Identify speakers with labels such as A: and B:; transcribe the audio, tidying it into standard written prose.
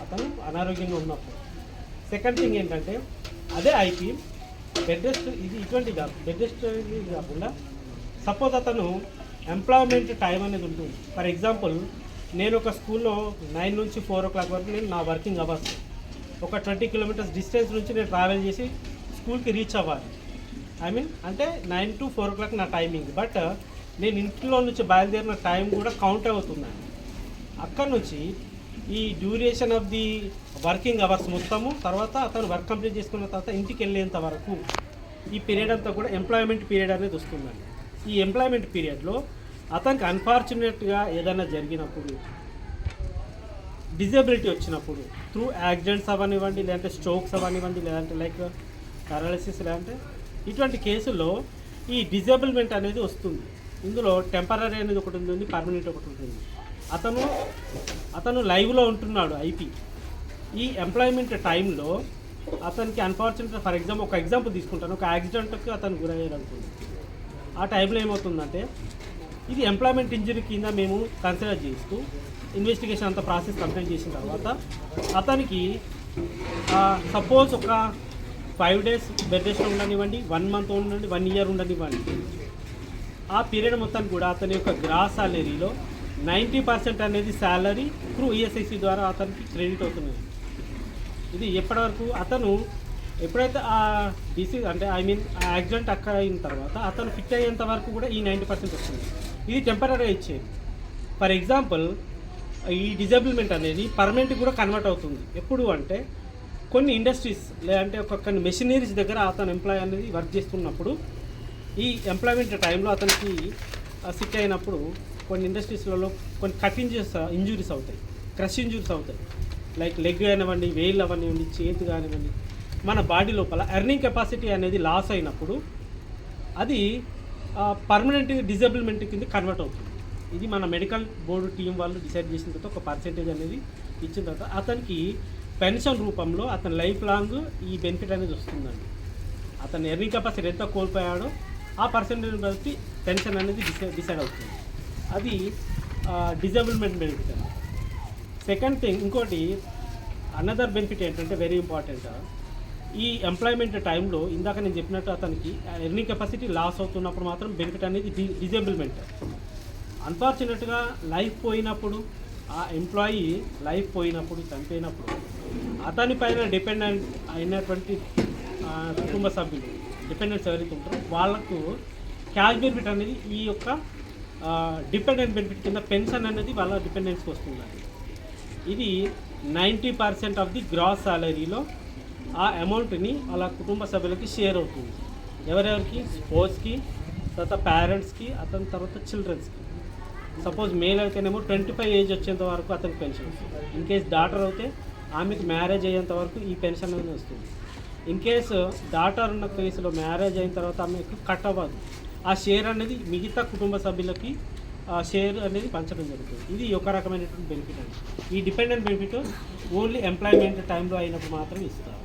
A: అతను అనారోగ్యంగా ఉన్నప్పుడు. సెకండ్ థింగ్ ఏంటంటే అదే ఐపీ బెడ్ రెస్ట్, ఇది ఇటువంటి కాదు, బెడ్ రెస్ట్ కాకుండా సపోజ్ అతను ఎంప్లాయ్మెంట్ టైం అనేది ఉంటుంది. ఫర్ ఎగ్జాంపుల్ నేను ఒక స్కూల్లో 9 నుంచి 4 o'clock వరకు నేను నా వర్కింగ్ అవర్స్, ఒక 20 kilometers డిస్టెన్స్ నుంచి నేను ట్రావెల్ చేసి స్కూల్కి రీచ్ అవ్వాలి. అంటే 9 to 4 o'clock నా టైమింగ్. బట్ నేను ఇంట్లో నుంచి బయలుదేరిన టైం కూడా కౌంట్ అవుతుందండి. అక్కడ నుంచి ఈ duration of the working hours మొత్తము, తర్వాత అతను వర్క్ కంప్లీట్ చేసుకున్న తర్వాత ఇంటికి వెళ్ళేంత వరకు ఈ పీరియడ్ అంతా కూడా ఎంప్లాయ్మెంట్ పీరియడ్ అనేది వస్తుందండి. ఈ ఎంప్లాయ్మెంట్ పీరియడ్లో అతనికి అన్ఫార్చునేట్గా ఏదైనా జరిగినప్పుడు, డిజబిలిటీ వచ్చినప్పుడు, త్రూ యాక్సిడెంట్స్ అవనివ్వండి, లేదంటే స్ట్రోక్స్ అవనివ్వండి, లేదంటే లైక్ పారాలిసిస్, లేదంటే ఇటువంటి కేసుల్లో ఈ డిజేబుల్మెంట్ అనేది వస్తుంది. ఇందులో టెంపరీ అనేది ఒకటి ఉంటుంది, పర్మనెంట్ ఒకటి ఉంటుంది. అతను లైవ్లో ఉంటున్నాడు ఐపీ. ఈ ఎంప్లాయ్మెంట్ టైంలో అతనికి అన్ఫార్చునేట్, ఫర్ ఎగ్జాంపుల్ ఒక ఎగ్జాంపుల్ తీసుకుంటాను, ఒక యాక్సిడెంట్కి అతను గురయ్యారనుకోండి. ఆ టైంలో ఏమవుతుందంటే ఇది ఎంప్లాయ్మెంట్ ఇంజరీ కింద మేము కన్సిడర్ చేస్తూ ఇన్వెస్టిగేషన్ అంతా ప్రాసెస్ కంప్లీట్ చేసిన తర్వాత అతనికి సపోజ్ ఒక 5 days బెడ్ రెస్ట్ ఉండనివ్వండి, 1 month ఉండండి, 1 year ఉండనివ్వండి, ఆ పీరియడ్ మొత్తానికి కూడా అతని యొక్క గ్రాస్ సాలరీలో 90% అనేది శాలరీ త్రూ ఈఎస్ఐసి ద్వారా అతనికి క్రెడిట్ అవుతుంది. ఇది ఎప్పటివరకు అతను ఎప్పుడైతే ఆ డిసీజ్ అంటే ఆ యాక్సిడెంట్ అక్కడ అయిన తర్వాత అతను ఫిట్ అయ్యేంత వరకు కూడా ఈ 90% వస్తుంది. ఇది టెంపరీగా ఇచ్చేది. ఫర్ ఎగ్జాంపుల్ ఈ డిజబిలిమెంట్ అనేది పర్మనెంట్ కూడా కన్వర్ట్ అవుతుంది. ఎప్పుడు అంటే కొన్ని ఇండస్ట్రీస్ లేదంటే కొన్ని మెషినరీస్ దగ్గర అతను ఎంప్లాయ్ అనేది వర్క్ చేస్తున్నప్పుడు ఈ ఎంప్లాయ్మెంట్ టైంలో అతనికి సిక్ అయినప్పుడు కొన్ని ఇండస్ట్రీస్లలో కొన్ని కట్ ఇంజురీస్ అవుతాయి, క్రష్ ఇంజురీస్ అవుతాయి. లైక్ లెగ్ కానివ్వండి, వేళ్ళు అవనివ్వండి, చేతి కానివ్వండి, మన బాడీ లోపల ఎర్నింగ్ కెపాసిటీ అనేది లాస్ అయినప్పుడు అది పర్మనెంట్ డిజబిలిమెంట్ కింద కన్వర్ట్ అవుతుంది. ఇది మన మెడికల్ బోర్డు టీం వాళ్ళు డిసైడ్ చేసిన తర్వాత ఒక పర్సెంటేజ్ అనేది ఇచ్చిన తర్వాత అతనికి పెన్షన్ రూపంలో అతని లైఫ్ లాంగ్ ఈ బెనిఫిట్ అనేది వస్తుందండి. అతను ఎర్నింగ్ కెపాసిటీ ఎంత కోల్పోయాడో ఆ పర్సెంటేజ్ బట్టి పెన్షన్ అనేది డిసైడ్ అవుతుంది. అది డిజబిలిమెంట్ బెనిఫిట్ అండి. సెకండ్ థింగ్, ఇంకోటి అనదర్ బెనిఫిట్ ఏంటంటే వెరీ ఇంపార్టెంట్, ఈ ఎంప్లాయ్మెంట్ టైంలో ఇందాక నేను చెప్పినట్టు అతనికి ఎర్నింగ్ కెపాసిటీ లాస్ అవుతున్నప్పుడు మాత్రం బెనిఫిట్ అనేది డిజేబుల్మెంట్. అన్ఫార్చునేట్గా లైఫ్ పోయినప్పుడు, ఆ ఎంప్లాయీ లైఫ్ పోయినప్పుడు, చనిపోయినప్పుడు అతని పైన డిపెండెంట్ అయినటువంటి కుటుంబ సభ్యులు, డిపెండెంట్స్ ఎవరైతే ఉంటారో వాళ్ళకు క్యాష్ బెనిఫిట్ అనేది ఈ యొక్క డిపెండెంట్ బెనిఫిట్ కింద పెన్షన్ అనేది వాళ్ళ డిపెండెంట్స్కి వస్తుందండి. ఇది 90% ఆఫ్ ది గ్రాస్ సాలరీలో ఆ అమౌంట్ని వాళ్ళ కుటుంబ సభ్యులకి షేర్ అవుతుంది. ఎవరెవరికి? స్పోర్ట్స్కి, తర్వాత పేరెంట్స్కి, అతని తర్వాత చిల్డ్రన్స్కి. సపోజ్ మేల్ అయితేనేమో 25 ఏజ్ వచ్చేంత వరకు అతనికి పెన్షన్ వస్తుంది. ఇన్ కేస్ డాటర్ అయితే ఆమెకి మ్యారేజ్ అయ్యేంత వరకు ఈ పెన్షన్ అనేది వస్తుంది. ఇన్ కేసు డాటర్ ఉన్న కేసులో మ్యారేజ్ అయిన తర్వాత ఆమెకు కట్ అవ్వదు. ఆ షేర్ అనేది మిగతా కుటుంబ సభ్యులకి ఆ షేర్ అనేది పంచడం జరుగుతుంది. ఇది ఒక రకమైనటువంటి బెనిఫిట్ అండి. ఈ డిపెండెంట్ బెనిఫిట్ ఓన్లీ ఎంప్లాయ్మెంట్ టైంలో అయినప్పుడు మాత్రం ఇస్తారు.